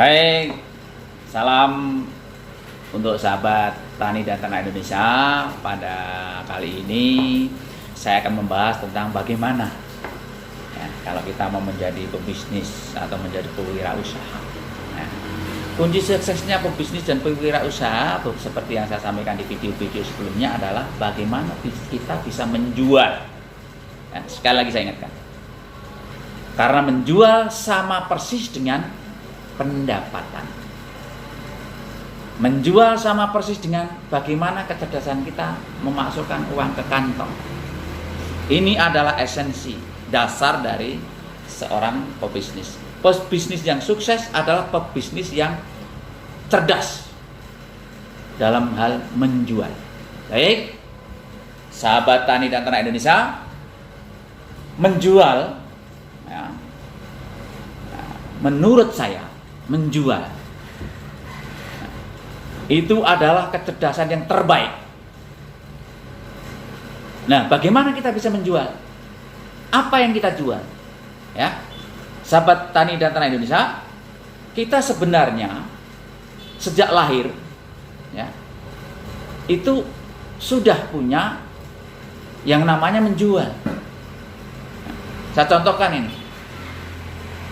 Baik, salam untuk sahabat tani dan ternak Indonesia. Pada kali ini saya akan membahas tentang bagaimana ya, kalau kita mau menjadi pebisnis atau menjadi pewirausaha. Nah, kunci suksesnya pebisnis dan pewirausaha seperti yang saya sampaikan di video-video sebelumnya adalah bagaimana kita bisa menjual. Ya, sekali lagi saya ingatkan, karena menjual sama persis dengan pendapatan. Menjual sama persis dengan bagaimana kecerdasan kita memasukkan uang ke kantong. Ini adalah esensi dasar dari seorang pebisnis. Pebisnis yang sukses adalah pebisnis yang cerdas dalam hal menjual. Baik, sahabat tani dan ternak Indonesia, menjual ya, menurut saya menjual itu adalah kecerdasan yang terbaik. Nah, bagaimana kita bisa menjual? Apa yang kita jual? Ya, sahabat tani dan ternak Indonesia, kita sebenarnya sejak lahir, ya, itu sudah punya yang namanya menjual. Saya contohkan ini.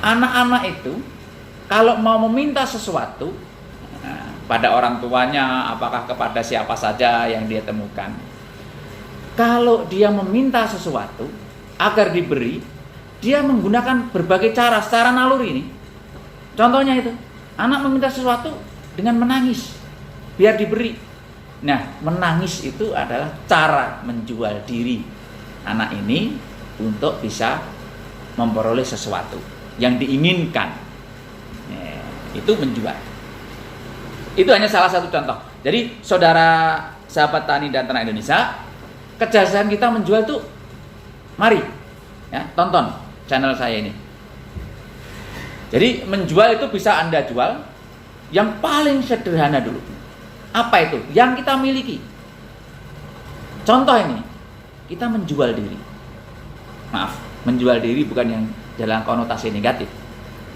Anak-anak itu kalau mau meminta sesuatu pada orang tuanya, apakah kepada siapa saja yang dia temukan, kalau dia meminta sesuatu agar diberi, dia menggunakan berbagai cara secara naluri ini. Contohnya itu, anak meminta sesuatu dengan menangis biar diberi. Nah, menangis itu adalah cara menjual diri anak ini untuk bisa memperoleh sesuatu yang diinginkan. Itu menjual. Itu hanya salah satu contoh. Jadi saudara sahabat tani dan ternak Indonesia, kecerdasan kita menjual itu, mari ya, tonton channel saya ini. Jadi menjual itu bisa Anda jual yang paling sederhana dulu. Apa itu? Yang kita miliki. Contoh ini, kita menjual diri. Maaf, menjual diri bukan yang dalam konotasi negatif,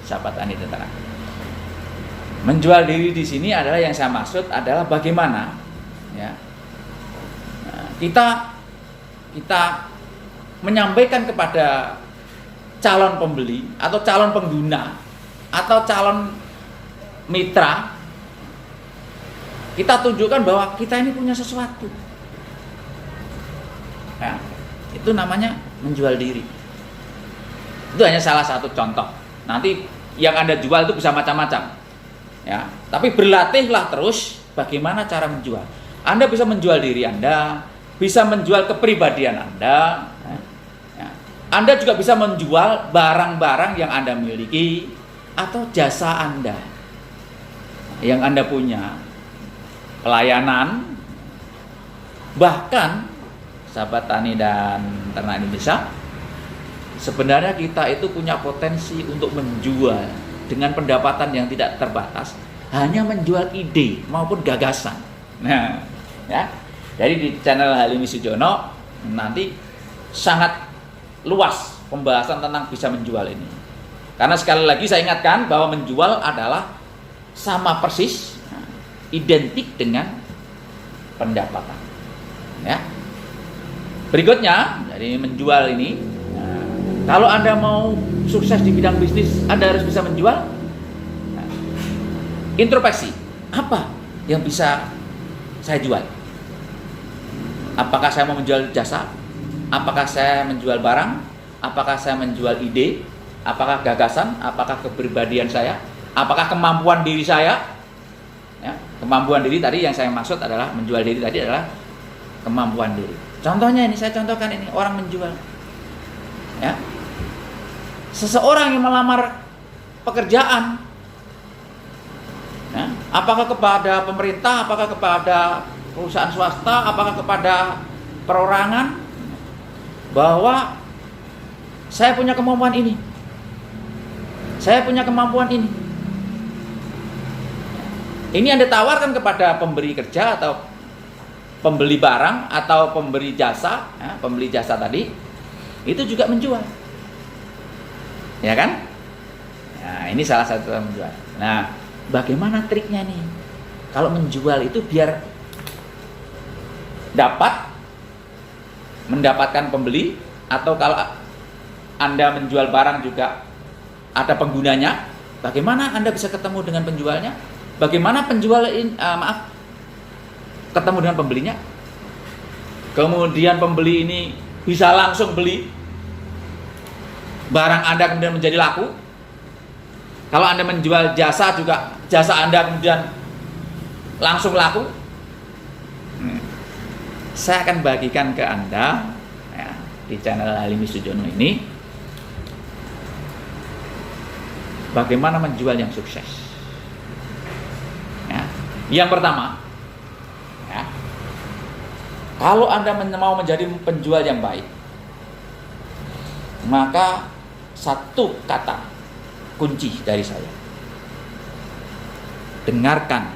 sahabat tani dan ternak. Menjual diri di sini adalah yang saya maksud adalah bagaimana ya, kita menyampaikan kepada calon pembeli atau calon pengguna atau calon mitra, kita tunjukkan bahwa kita ini punya sesuatu. Nah, itu namanya menjual diri. Itu hanya salah satu contoh. Nanti yang Anda jual itu bisa macam-macam. Ya, tapi berlatihlah terus bagaimana cara menjual. Anda bisa menjual diri Anda, bisa menjual kepribadian Anda. Ya. Anda juga bisa menjual barang-barang yang Anda miliki atau jasa Anda yang Anda punya, pelayanan. Bahkan sahabat tani dan ternak Indonesia, sebenarnya kita itu punya potensi untuk menjual dengan pendapatan yang tidak terbatas, hanya menjual ide maupun gagasan. Nah, ya. Jadi di channel Halimi Sujono nanti sangat luas pembahasan tentang bisa menjual ini. Karena sekali lagi saya ingatkan bahwa menjual adalah sama persis, identik dengan pendapatan. Ya. Berikutnya, jadi menjual ini, kalau Anda mau sukses di bidang bisnis, Anda harus bisa menjual. Nah, introspeksi, apa yang bisa saya jual? Apakah saya mau menjual jasa? Apakah saya menjual barang? Apakah saya menjual ide? Apakah gagasan? Apakah kepribadian saya? Apakah kemampuan diri saya? Ya, kemampuan diri tadi yang saya maksud adalah menjual diri tadi adalah kemampuan diri. Contohnya ini, saya contohkan ini, orang menjual. Ya. Seseorang yang melamar pekerjaan, ya, apakah kepada pemerintah, apakah kepada perusahaan swasta, apakah kepada perorangan, bahwa saya punya kemampuan ini, saya punya kemampuan ini. Ini Anda tawarkan kepada pemberi kerja atau pembeli barang atau pemberi jasa, ya, pembeli jasa tadi, itu juga menjual. Ya kan? Nah, ini salah satu menjual. Nah, bagaimana triknya nih? Kalau menjual itu biar mendapatkan pembeli, atau kalau Anda menjual barang juga ada penggunanya, bagaimana Anda bisa ketemu dengan penjualnya? Bagaimana penjual ketemu dengan pembelinya? Kemudian pembeli ini bisa langsung beli barang Anda, kemudian menjadi laku. Kalau Anda menjual jasa juga, jasa Anda kemudian langsung laku. Saya akan bagikan ke Anda ya, di channel Halimi Sujono ini, bagaimana menjual yang sukses. Ya. Yang pertama, ya, kalau Anda mau menjadi penjual yang baik, maka satu kata kunci dari saya: dengarkan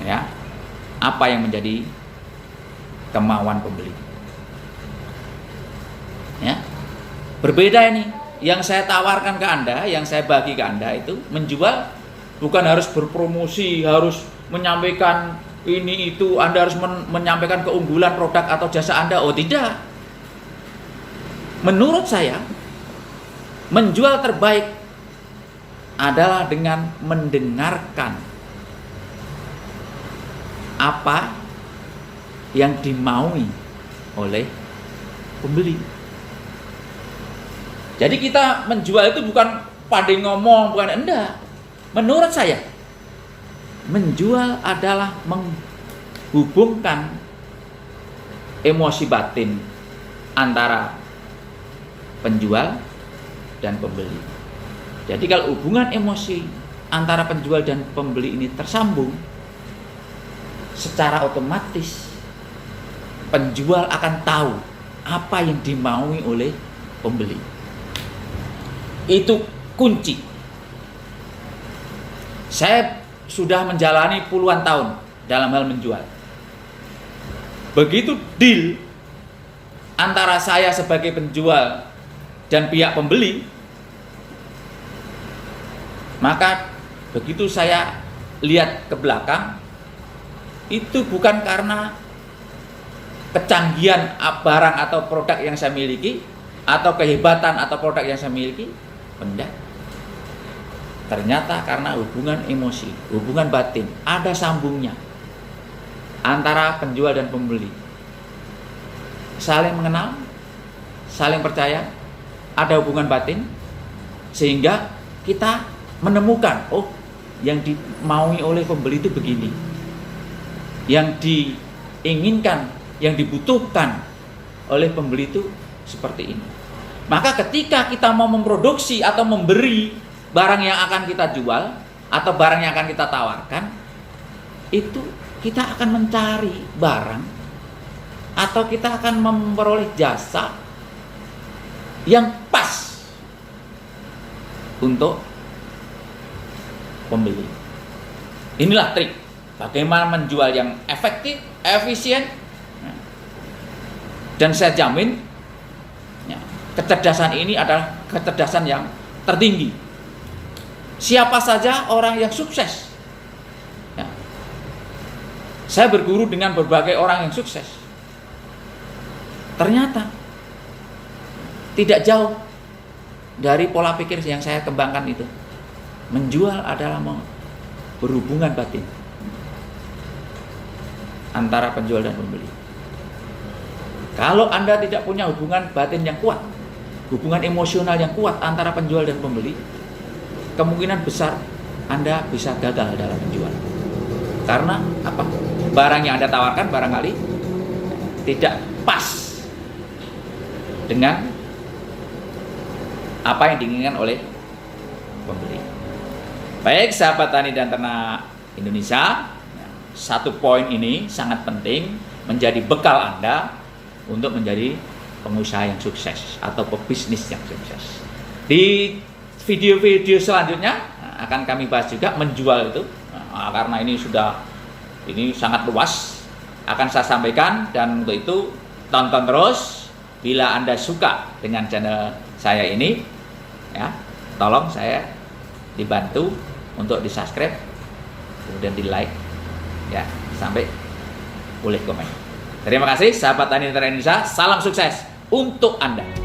ya apa yang menjadi kemauan pembeli. Ya, berbeda ini. Yang saya tawarkan ke Anda, yang saya bagi ke Anda itu, menjual bukan harus berpromosi, harus menyampaikan ini itu, Anda harus menyampaikan keunggulan produk atau jasa Anda. Oh tidak. Menurut saya, menjual terbaik adalah dengan mendengarkan apa yang dimaui oleh pembeli. Jadi kita menjual itu bukan pandai ngomong, bukan, enggak. Menurut saya, menjual adalah menghubungkan emosi batin antara penjual dan pembeli. Jadi kalau hubungan emosi antara penjual dan pembeli ini tersambung, secara otomatis penjual akan tahu apa yang dimaui oleh pembeli. Itu kunci. Saya sudah menjalani puluhan tahun dalam hal menjual. Begitu deal antara saya sebagai penjual dan pihak pembeli, maka begitu saya lihat ke belakang, itu bukan karena kecanggihan barang atau produk yang saya miliki, atau kehebatan atau produk yang saya miliki, enggak. Ternyata karena hubungan emosi, hubungan batin, ada sambungnya antara penjual dan pembeli. Saling mengenal, saling percaya, ada hubungan batin, sehingga kita menemukan, oh, yang dimaui oleh pembeli itu begini, yang diinginkan, yang dibutuhkan oleh pembeli itu seperti ini. Maka ketika kita mau memproduksi atau memberi barang yang akan kita jual atau barang yang akan kita tawarkan, itu kita akan mencari barang atau kita akan memperoleh jasa yang pas untuk pembeli. Inilah trik bagaimana menjual yang efektif, efisien, dan saya jamin ya, kecerdasan ini adalah kecerdasan yang tertinggi. Siapa saja orang yang sukses ya. Saya berguru dengan berbagai orang yang sukses, ternyata tidak jauh dari pola pikir yang saya kembangkan itu. Menjual adalah berhubungan batin antara penjual dan pembeli. Kalau Anda tidak punya hubungan batin yang kuat, hubungan emosional yang kuat antara penjual dan pembeli, kemungkinan besar Anda bisa gagal dalam menjual. Karena apa? Barang yang Anda tawarkan barangkali tidak pas dengan apa yang diinginkan oleh pembeli. Baik sahabat tani dan ternak Indonesia, satu poin ini sangat penting menjadi bekal Anda untuk menjadi pengusaha yang sukses atau pebisnis yang sukses. Di video-video selanjutnya akan kami bahas juga menjual itu, karena ini sangat luas, akan saya sampaikan, dan untuk itu tonton terus. Bila Anda suka dengan channel saya ini, ya, tolong saya dibantu untuk di-subscribe, kemudian di-like, ya, sampai boleh komen. Terima kasih sahabat Tani Netra Indonesia, salam sukses untuk Anda.